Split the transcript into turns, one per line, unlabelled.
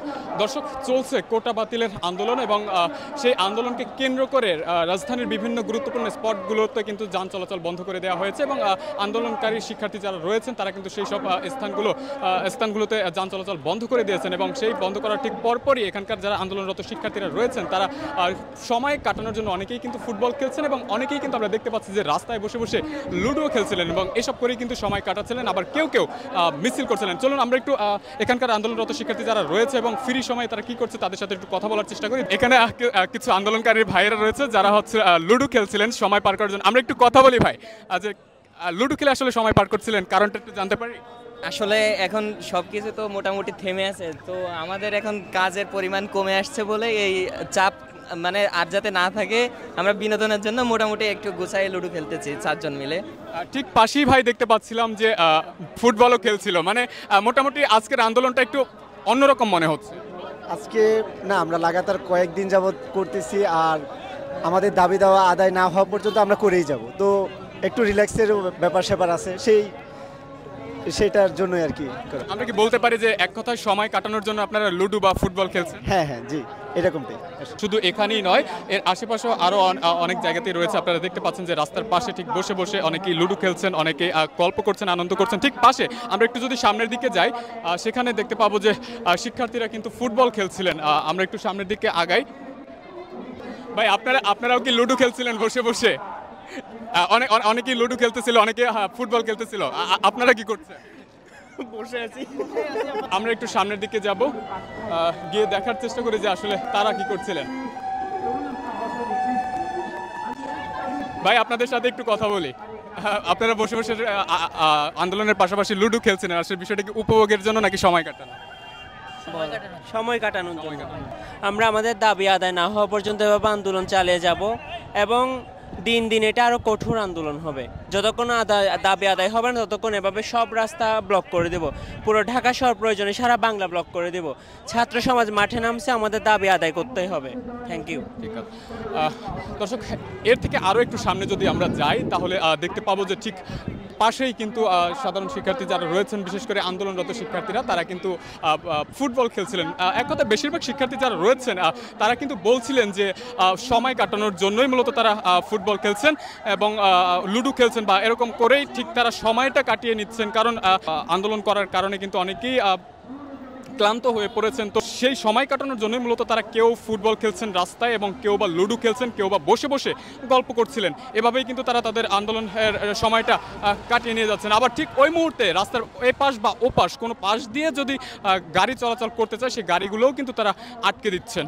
দর্শক, চলছে কোটা বাতিলের আন্দোলন এবং সেই আন্দোলনকে কেন্দ্র করে রাজধানীর বিভিন্ন গুরুত্বপূর্ণ স্পটগুলোতে কিন্তু যান চলাচল বন্ধ করে দেওয়া হয়েছে এবং আন্দোলনকারী শিক্ষার্থী যারা রয়েছেন তারা কিন্তু সেই সব স্থানগুলোতে যান চলাচল বন্ধ করে দিয়েছেন এবং সেই বন্ধ করার ঠিক পরপরই এখানকার যারা আন্দোলনরত শিক্ষার্থীরা রয়েছেন তারা সময় কাটানোর জন্য অনেকেই কিন্তু ফুটবল খেলছেন এবং অনেকেই কিন্তু আমরা দেখতে পাচ্ছি যে রাস্তায় বসে বসে লুডো খেলছিলেন এবং এসব করেই কিন্তু সময় কাটাচ্ছিলেন। আবার কেউ কেউ মিছিল করছিলেন। চলুন আমরা একটু এখানকার আন্দোলনরত শিক্ষার্থী যারা রয়েছে এবং ফ্রি সময় তারা কি করছে তাদের সাথে একটু কথা বলার চেষ্টা করি। এখানে কিছু আন্দোলনকারী ভাইয়েরা রয়েছে যারা হচ্ছে লুডো খেলছিলেন সময় পার করার জন্য। আমরা একটু কথা বলি ভাই, যে লুডো খেলে আসলে সময় পার করছিলেন কারণটা একটু জানতে পারি?
আসলে এখন সবকিছু তো মোটামুটি থেমে আছে, তো আমাদের এখন কাজের পরিমাণ কমে আসছে বলে এই চাপ মানে আর যাতে না থাকে আমরা বিনোদনের জন্য মোটামুটি একটু গুছাই লুডো খেলতেছি 4 জন মিলে।
ঠিক পাশেই ভাই দেখতে পাচ্ছিলাম যে ফুটবলও খেলছিল, মানে মোটামুটি আজকের আন্দোলনটা একটু অন্যরকম মনে হচ্ছে।
আজকে না, আমরা লাগাতার কয়েকদিন যাবৎ করতেছি আর আমাদের দাবি দেওয়া আদায় না হওয়া পর্যন্ত আমরা করেই যাব। তো একটু রিল্যাক্সের ব্যাপার স্যাপার আছে সেটার জন্যই আর কি।
আমরা কি বলতে পারি যে এক কথায় সময় কাটানোর জন্য আপনারা লুডো বা ফুটবল খেলছেন?
হ্যাঁ হ্যাঁ, জি, এরকমটাই।
শুধু এখানেই নয়, এর আশেপাশেও আরও অনেক জায়গাতেই রয়েছে। আপনারা দেখতে পাচ্ছেন যে রাস্তার পাশে ঠিক বসে বসে অনেকেই লুডো খেলছেন, অনেকে গল্প করছেন, আনন্দ করছেন। ঠিক পাশে আমরা একটু যদি সামনের দিকে যাই সেখানে দেখতে পাবো যে শিক্ষার্থীরা কিন্তু ফুটবল খেলছিলেন। আমরা একটু সামনের দিকে আগাই। ভাই, আপনারাও কি লুডো খেলছিলেন বসে বসে? অনেকেই লুডো খেলতেছিল, অনেকে ফুটবল খেলতেছিল। আপনারা কি করছেন?
বসে আছি।
আমরা একটু সামনের দিকে যাব, গিয়ে দেখার চেষ্টা করি যে আসলে তারা কি করছিলেন। ভাই, আপনাদের সাথে একটু কথা বলি। আপনারা বসে বসে আন্দোলনের পাশাপাশি লুডো খেলছেন, আসলে বিষয়টা কি উপভোগের জন্য নাকি সময় কাটানো?
সময় কাটানোর জন্য। আমরা আমাদের দাবি আদায় না হওয়া পর্যন্ত এভাবে আন্দোলন চালিয়ে যাব এবং দিন দিন এটা আরো কঠোর আন্দোলন হবে। যতক্ষণ দাবি আদায় হবে না ততক্ষণ এভাবে সব রাস্তা ব্লক করে দেব। পুরো ঢাকা শহর প্রয়োজনে সারা বাংলা ব্লক করে দেব। ছাত্র সমাজ মাঠে নামছে, আমাদের দাবি আদায় করতেই হবে। Thank you.
ঠিক আছে দর্শক, এর থেকে আরও একটু সামনে যদি আমরা যাই তাহলে দেখতে পাবো যে ঠিক পাশেই কিন্তু সাধারণ শিক্ষার্থী যারা রয়েছেন, বিশেষ করে আন্দোলনরত শিক্ষার্থীরা, তারা কিন্তু ফুটবল খেলছিলেন। এক কথা বেশিরভাগ শিক্ষার্থী যারা রয়েছেন তারা কিন্তু বলছিলেন যে সময় কাটানোর জন্যই মূলত তারা ফুটবল খেলছেন এবং লুডো খেলছেন বা এরকম করেই ঠিক তারা সময়টা কাটিয়ে নিচ্ছেন। কারণ আন্দোলন করার কারণে কিন্তু অনেকেই ক্লান্ত হয়ে পড়েছেন। তো সেই সময় কাটানোর জন্যই মূলত তারা কেউ ফুটবল খেলছেন রাস্তায় এবং কেউ বা লুডো খেলছেন, কেউ বা বসে বসে গল্প করছিলেন। এভাবেই কিন্তু তারা তাদের আন্দোলনের সময়টা কাটিয়ে নিয়ে যাচ্ছেন। আবার ঠিক ওই মুহূর্তে রাস্তার এই পাশ বা ও পাশ কোনো পাশ দিয়ে যদি গাড়ি চলাচল করতে চায় সেই গাড়িগুলোও কিন্তু তারা আটকে দিচ্ছেন।